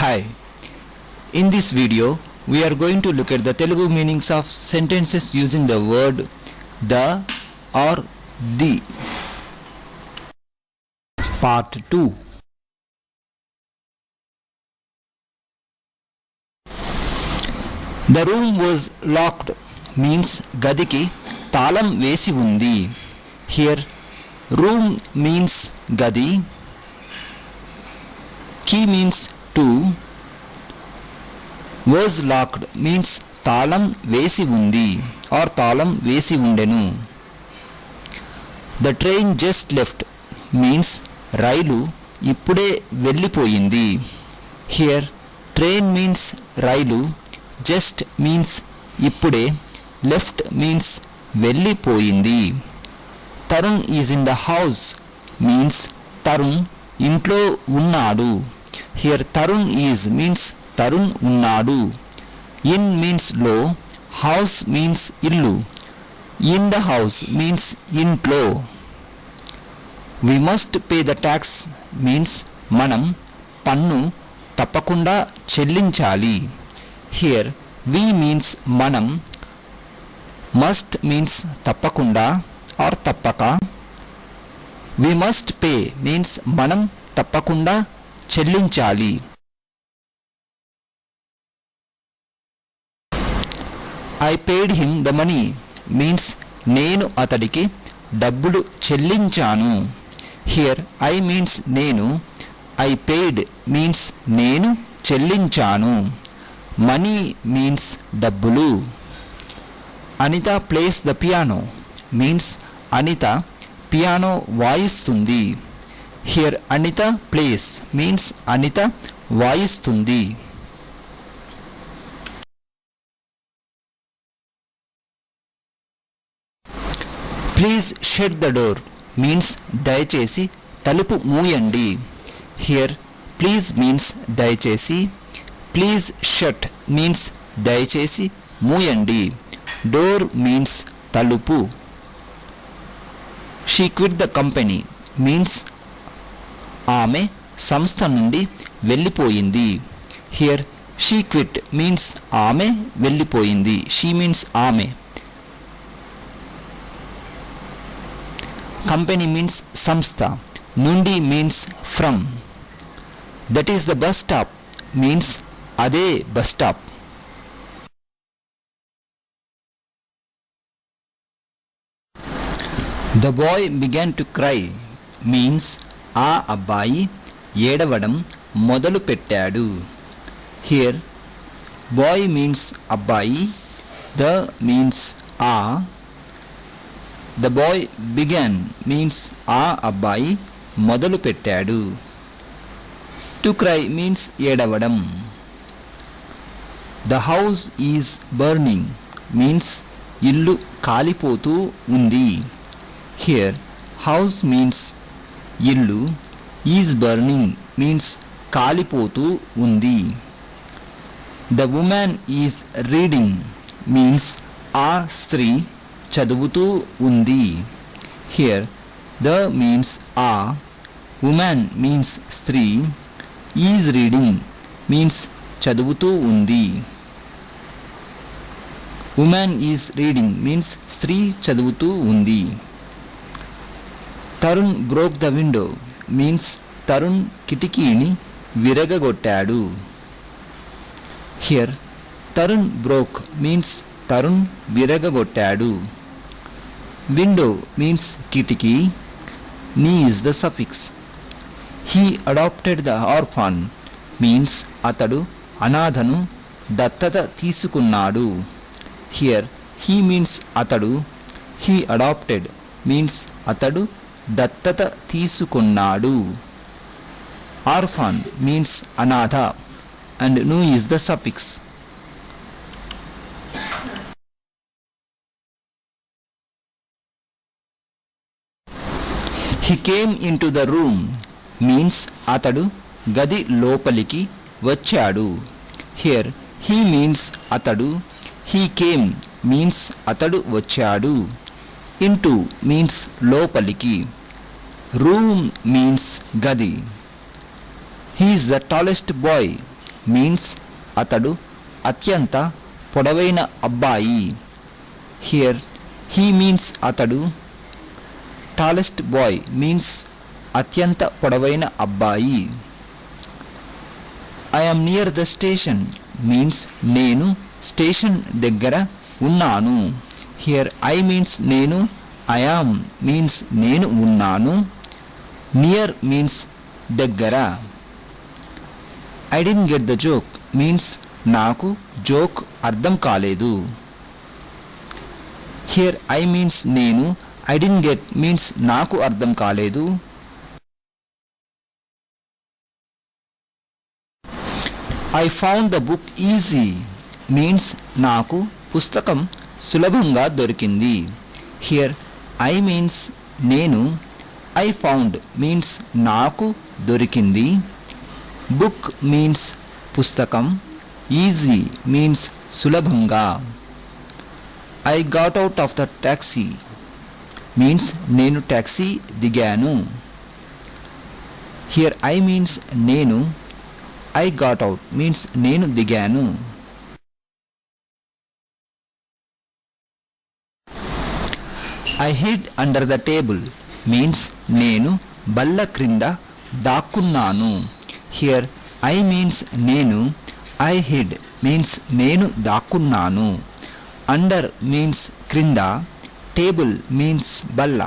Hi, in this video we are going to look at the Telugu meanings of sentences using the word the or the. Part 2. The room was locked means gadiki talam vesi undi. Here room means gadi, key means to, was locked means తాళం వేసి ఉంది or తాళం వేసి ఉండెను. The train just left means రైలు ఇప్పుడే వెళ్ళిపోయింది. Here train means rail, just means ఇప్పుడే, left means వెళ్ళిపోయింది. Tarun is in the house means Tarun ఇంట్లో ఉన్నాడు. Here Tarun is means Tarun ఉన్నాడు. ఇన్ మీన్స్ లో, హౌస్ మీన్స్ ఇల్లు, ఇన్ ద హౌస్ మీన్స్ ఇంట్లో. We must pay the tax means మనం పన్ను తప్పకుండా చెల్లించాలి. హియర్ వి మీన్స్ మనం, మస్ట్ మీన్స్ తప్పకుండా ఆర్ తప్పక, వి మస్ట్ పే మీన్స్ మనం తప్పకుండా చెల్లించాలి. I paid him the money means నేను అతడికి డబ్బులు చెల్లించాను. Here I means నేను, I paid means నేను చెల్లించాను. Money means డబ్బులు. Anita plays the piano means Anita piano వాయిస్తుంది. Here Anita plays means Anita వాయిస్తుంది. Please shut the door means దయచేసి తలుపు మూయండి. హియర్ ప్లీజ్ మీన్స్ దయచేసి, ప్లీజ్ షట్ మీన్స్ దయచేసి మూయండి. డోర్ మీన్స్ తలుపు. She quit the company means ఆమె సంస్థ నుండి వెళ్ళిపోయింది. హియర్ షీ క్విట్ మీన్స్ ఆమె వెళ్ళిపోయింది, షీ మీన్స్ ఆమె. Company means samstha, nundi means from. That is the bus stop means ade bus stop. The boy began to cry means ఆ అబ్బాయి ఏడవడం మొదలు పెట్టాడు. Here boy means అబ్బాయి, the means ఆ. The boy began means ఆ అబ్బాయి మొదలు పెట్టాడు. To cry means ఏడవడం. The house is burning means ఇల్లు కాలిపోతూ ఉంది. Here house means ఇల్లు, is burning means కాలిపోతూ ఉంది. The woman is reading means ఆ స్త్రీ చదువుతూ ఉంది. హియర్ ద మీన్స్ ఆ, ఉమెన్ మీన్స్ స్త్రీ, ఈజ్ రీడింగ్ మీన్స్ చదువుతూ ఉంది. ఉమెన్ ఈజ్ రీడింగ్ మీన్స్ స్త్రీ చదువుతూ ఉంది. Tarun broke the window means Tarun కిటికీని విరగగొట్టాడు. Here Tarun broke means Tarun విరగగొట్టాడు. Window means kitiki, ni is the suffix. He adopted the orphan means atadu anadhanu dattata తీసుకున్నాడు. Here he means atadu, he adopted means atadu dattata తీసుకున్నాడు. Orphan means anadha and nu is the suffix. He came into the room means అతడు గది లోపలికి వచ్చాడు. Here he means అతడు, he came means అతడు వచ్చాడు. Into means లోపలికి. Room means గది. He is the tallest boy means అతడు అత్యంత పొడవైన అబ్బాయి. హియర్ హీ మీన్స్ అతడు. టాలెస్ట్ బాయ్ మీన్స్ అత్యంత పొడవైన అబ్బాయి. I am near the station means నేను స్టేషన్ దగ్గర ఉన్నాను. హియర్ ఐ మీన్స్ నేను, ఐ యామ్ మీన్స్ నేను ఉన్నాను, నియర్ మీన్స్ దగ్గర. I didn't get the joke means నాకు జోక్ అర్థం కాలేదు. హియర్ ఐ మీన్స్ నేను, ఐ డిడ్ంట్ గెట్ మీన్స్ నాకు అర్థం కాలేదు. I found the book easy means నాకు పుస్తకం సులభంగా దొరికింది. హియర్ ఐ మీన్స్ నేను, ఐ ఫౌండ్ మీన్స్ నాకు దొరికింది, బుక్ మీన్స్ పుస్తకం, ఈజీ మీన్స్ సులభంగా. I got out of the taxi means నేను ట్యాక్సీ దిగాను. హియర్ ఐ మీన్స్ నేను, ఐ గాట్ అవుట్ మీన్స్ నేను దిగాను. I hid under the table means నేను బల్ల క్రింద దాక్కున్నాను. హియర్ ఐ మీన్స్ నేను, ఐ హిడ్ మీన్స్ నేను దాక్కున్నాను, అండర్ మీన్స్ క్రింద, టేబుల్ మీన్స్ బల్ల.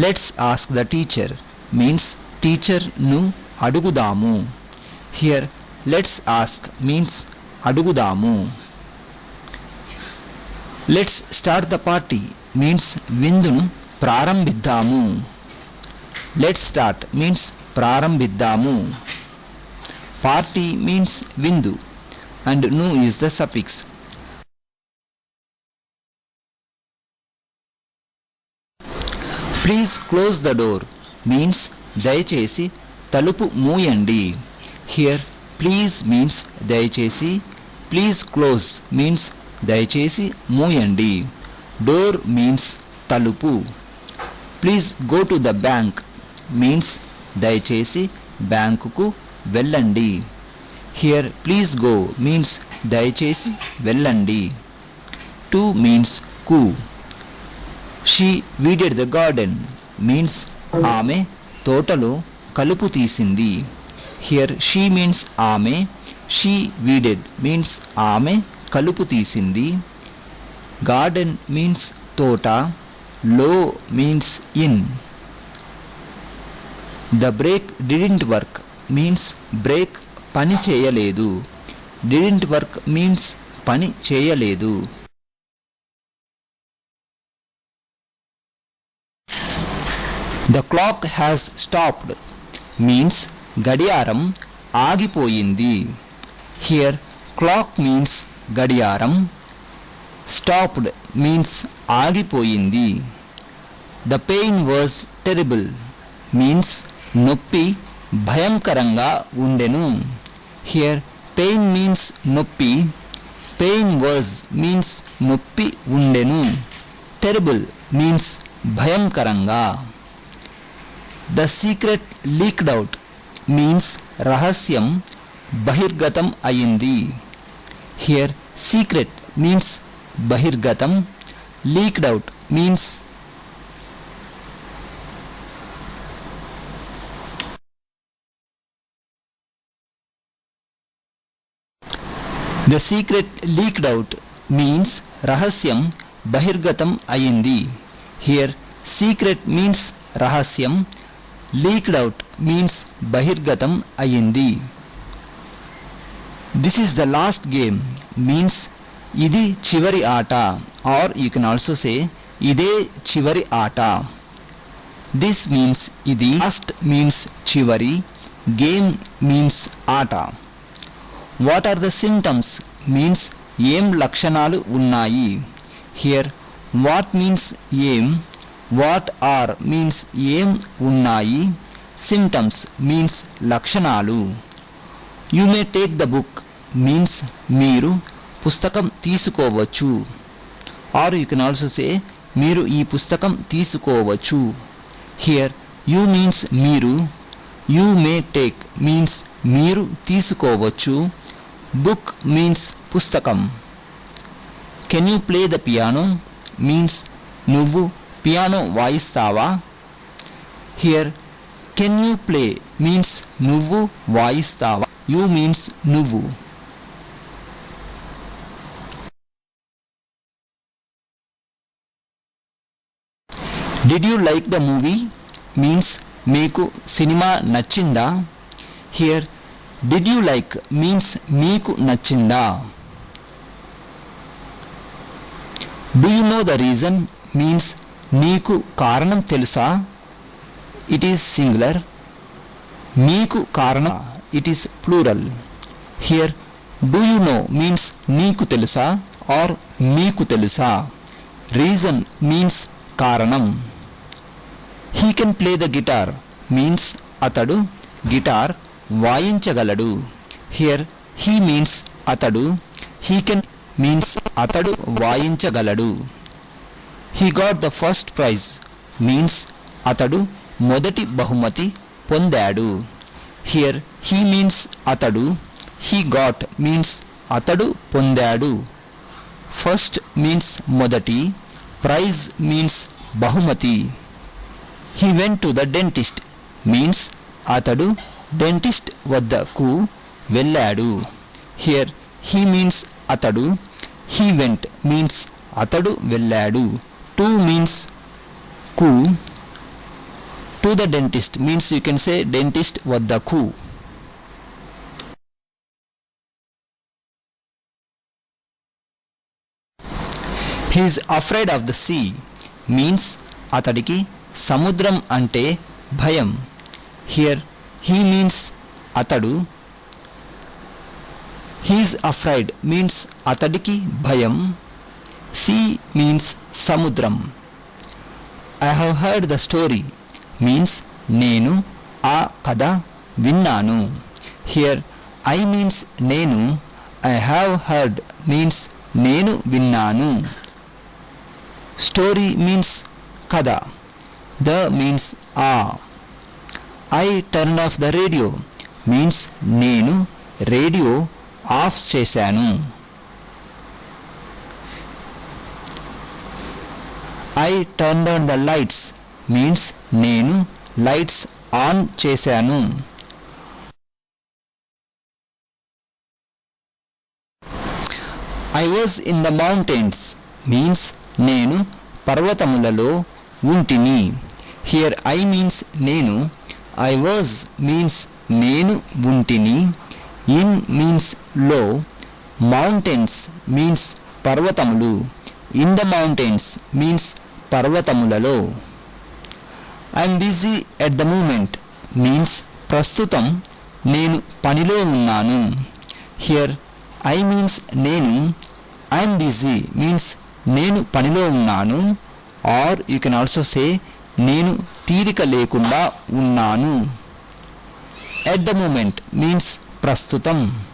Let's ask the teacher means టీచర్ను అడుగుదాము. హియర్ లెట్స్ ఆస్క్ మీన్స్ అడుగుదాము. Let's start the party means విందును ప్రారంభిద్దాము. లెట్స్ స్టార్ట్ మీన్స్ ప్రారంభిద్దాము. పార్టీ మీన్స్ విందు అండ్ ను is the suffix. Please close the door means దయచేసి తలుపు మూయండి. హియర్ ప్లీజ్ మీన్స్ దయచేసి, ప్లీజ్ క్లోజ్ మీన్స్ దయచేసి మూయండి, డోర్ మీన్స్ తలుపు. Please go to the bank means దయచేసి బ్యాంకుకు వెళ్ళండి. హియర్ ప్లీజ్ గో మీన్స్ దయచేసి వెళ్ళండి, టు మీన్స్ కు. She weeded the garden means ఆమె తోటలో కలుపు తీసింది. హియర్ షీ మీన్స్ ఆమె, షీ వీడెడ్ మీన్స్ ఆమె కలుపు తీసింది. గార్డెన్ మీన్స్ తోట, లో means in. The break didn't work means break పని చేయలేదు. డిడింట్ వర్క్ మీన్స్ పని చేయలేదు. The clock has stopped means గడియారం ఆగిపోయింది. హియర్ క్లాక్ మీన్స్ గడియారం, స్టాప్డ్ మీన్స్ ఆగిపోయింది. The pain was terrible means నొప్పి భయంకరంగా ఉండెను. హియర్ పెయిన్ మీన్స్ నొప్పి, పెయిన్ వాజ్ మీన్స్ నొప్పి ఉండెను, టెరిబుల్ మీన్స్ భయంకరంగా. The secret leaked out means రహస్యం బహిర్గతం అయింది. హియర్ సీక్రెట్ మీన్స్ బహిర్గతం, leaked out means the secret leaked out means రహస్యం బహిర్గతం అయింది. హియర్ సీక్రెట్ మీన్స్ రహస్యం, లీక్డ్ అవుట్ మీన్స్ బహిర్గతం అయింది. This is the last game means ఇది చివరి ఆట, or you can also say ఇదే చివరి ఆట. దిస్ మీన్స్ ఇది, లాస్ట్ మీన్స్ చివరి, గేమ్ మీన్స్ ఆట. What are the symptoms means ఏం లక్షణాలు ఉన్నాయి. హియర్ వాట్ మీన్స్ ఏం, వాట్ ఆర్ మీన్స్ ఏం ఉన్నాయి, సిమ్టమ్స్ మీన్స్ లక్షణాలు. You may take the book means మీరు పుస్తకం తీసుకోవచ్చు, or you can also say మీరు ఈ పుస్తకం తీసుకోవచ్చు. హియర్ యు మీన్స్ మీరు, యూ మే టేక్ మీన్స్ మీరు తీసుకోవచ్చు. బుక్ మీన్స్ పుస్తకం. Can you play the piano means నువ్వు పియానో వాయిస్తావా. Here can you play means నువ్వు వాయిస్తావా. యూ మీన్స్ నువ్వు. Did you like the movie means మీకు సినిమా నచ్చిందా. Here did you like means మీకు నచ్చిందా. Do you know the reason means నీకు కారణం తెలుసా. It is singular. మీకు కారణం it is plural. Here do you know means నీకు తెలుసా ఆర్ మీకు తెలుసా. రీజన్ మీన్స్ కారణం. He can play the guitar means అతడు గిటార్ వాయించగలడు. హియర్ హీ మీన్స్ అతడు. హీ కెన్ మీన్స్ అతడు వాయించగలడు. He got the first prize means అతడు మొదటి బహుమతి పొందాడు. హియర్ హీ మీన్స్ అతడు. హీ గాట్ మీన్స్ అతడు పొందాడు. ఫస్ట్ మీన్స్ మొదటి. ప్రైజ్ మీన్స్ బహుమతి. He went to the dentist means అతడు డెంటిస్ట్ వద్దకు వెళ్ళాడు. హియర్ హీ మీన్స్ అతడు. హీ వెంట్ మీన్స్ అతడు వెళ్ళాడు. టు మీన్స్ కు. To the dentist means you can say dentist వద్దకు. He is afraid of the sea means అతడికి సముద్రం అంటే భయం. హియర్ హీ మీన్స్ అతడు. హీఈస్ అఫ్రైడ్ మీన్స్ అతడికి భయం. సీ మీన్స్ సముద్రం. I have heard the story means నేను ఆ కథ విన్నాను. హియర్ ఐ మీన్స్ నేను. ఐ హ్యావ్ హర్డ్ మీన్స్ నేను విన్నాను. స్టోరీ మీన్స్ కథ. ద మీన్స్ ఆ. I turn off the radio means నేను రేడియో ఆఫ్ చేశాను. I turn on the lights means నేను లైట్స్ ఆన్ చేశాను. I was in the mountains means నేను పర్వతములలో ఉంటిని. హియర్ ఐ మీన్స్ నేను. ఐ వాజ్ మీన్స్ నేను ఉంటిని. ఇన్ మీన్స్ లో. మౌంటైన్స్ మీన్స్ పర్వతములు. ఇన్ ద మౌంటైన్స్ మీన్స్ పర్వతములలో. I'm busy at the moment means ప్రస్తుతం నేను పనిలో ఉన్నాను. హియర్ ఐ మీన్స్ నేను. ఐఎమ్ బిజీ మీన్స్ నేను పనిలో ఉన్నాను. Or you can also say నేను తీరిక లేకుండా ఉన్నాను. ఎట్ ద మూమెంట్ మీన్స్ ప్రస్తుతం.